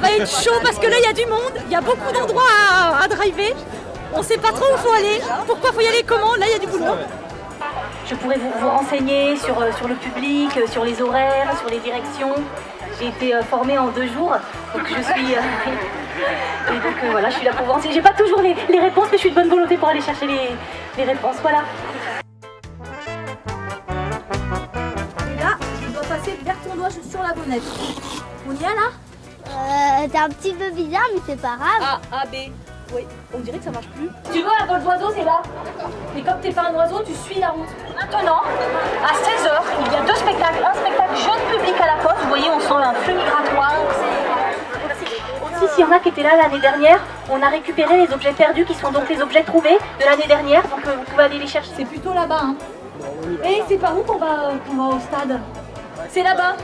va être chaud parce que là il y a du monde, il y a beaucoup d'endroits à driver. On sait pas trop où faut aller, pourquoi faut y aller, comment, là il y a du boulot. Je pourrais vous renseigner sur le public, sur les horaires, sur les directions. J'ai été formée en 2 jours, donc je suis... et donc voilà, je suis là pour vous renseigner. J'ai pas toujours les réponses, mais je suis de bonne volonté pour aller chercher les réponses, voilà. Et là, tu dois passer vers ton doigt sur la bonnette. On y est là? C'est un petit peu bizarre, mais c'est pas grave. A, B. Oui, on dirait que ça marche plus. Tu vois, la vol d'oiseau, c'est là. Et comme t'es pas un oiseau, tu suis la route. Maintenant, à 16h, il y a 2 spectacles. Un spectacle jeune public à la poste. Vous voyez, on sent un flux migratoire. Aussi, s'il y en a qui étaient là l'année dernière, on a récupéré les objets perdus qui sont donc les objets trouvés de l'année dernière. Donc vous pouvez aller les chercher. C'est plutôt là-bas. Hein. Et c'est par où qu'on va au stade? C'est là-bas.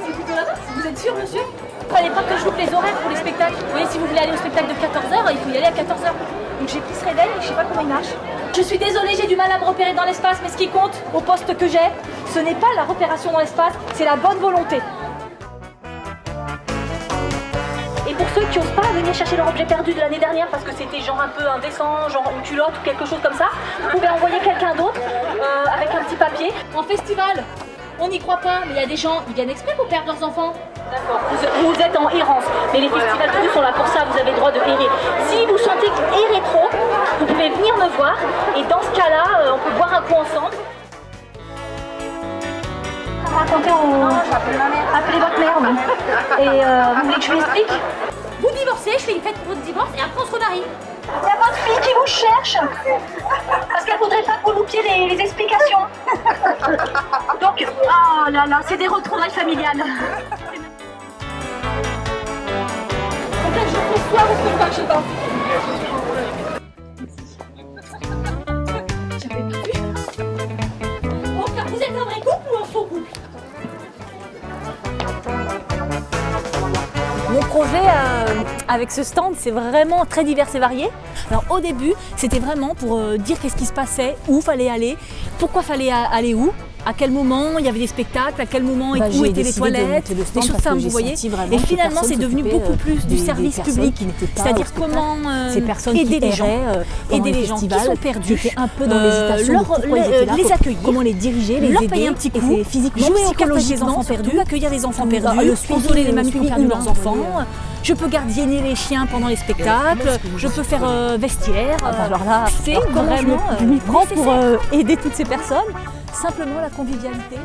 C'est plutôt là-bas? Vous êtes sûr, monsieur? Fallait pas que je loupe les horaires pour les spectacles. Vous voyez, si vous voulez aller au spectacle de 14h, il faut y aller à 14h. Donc j'ai pris ce réveil et je sais pas comment il marche. Je suis désolée, j'ai du mal à me repérer dans l'espace, mais ce qui compte au poste que j'ai, ce n'est pas la repération dans l'espace, c'est la bonne volonté. Et pour ceux qui n'osent pas venir chercher leur objet perdu de l'année dernière parce que c'était genre un peu indécent, genre une culotte ou quelque chose comme ça, vous pouvez envoyer quelqu'un d'autre avec un petit papier. En festival, on n'y croit pas, mais il y a des gens, ils viennent exprès pour perdre leurs enfants. D'accord, vous êtes en errance, mais les festivals de rue sont là pour ça, vous avez le droit de errer. Si vous sentez que vous errez trop, vous pouvez venir me voir et dans ce cas-là, on peut boire un coup ensemble. Racontez appelez votre mère. Et vous voulez que je lui explique? Vous divorcez, je fais une fête pour votre divorce et après on se remarie. Il y a votre fille qui vous cherche parce qu'elle voudrait pas que vous loupiez les explications. Donc, oh là là, c'est des retrouvailles familiales. Peut-être je fais soir ou spectacle, je sais pas. J'avais pas vu. Bon, car vous êtes un vrai couple ou un faux couple? Mon projet avec ce stand, c'est vraiment très divers et varié. Alors au début, c'était vraiment pour dire qu'est-ce qui se passait, où fallait aller, pourquoi fallait aller où, à quel moment il y avait des spectacles, à quel moment où étaient les toilettes, des choses simples, vous voyez. Et finalement, c'est devenu beaucoup plus du service public, c'est-à-dire comment aider les gens, qui sont perdus, un peu dans l'hésitation, les accueillir, comment les diriger, les leur aider, payer un petit coup, physiquement, jouer psychologiquement, aux enfants perdus, accueillir les enfants perdus, consoler les mamies qui ont perdu leurs enfants. Je peux gardienner les chiens pendant les spectacles, je peux faire vestiaire. Alors là, c'est vraiment je m'y prends pour nécessaire. aider toutes ces personnes. Simplement la convivialité.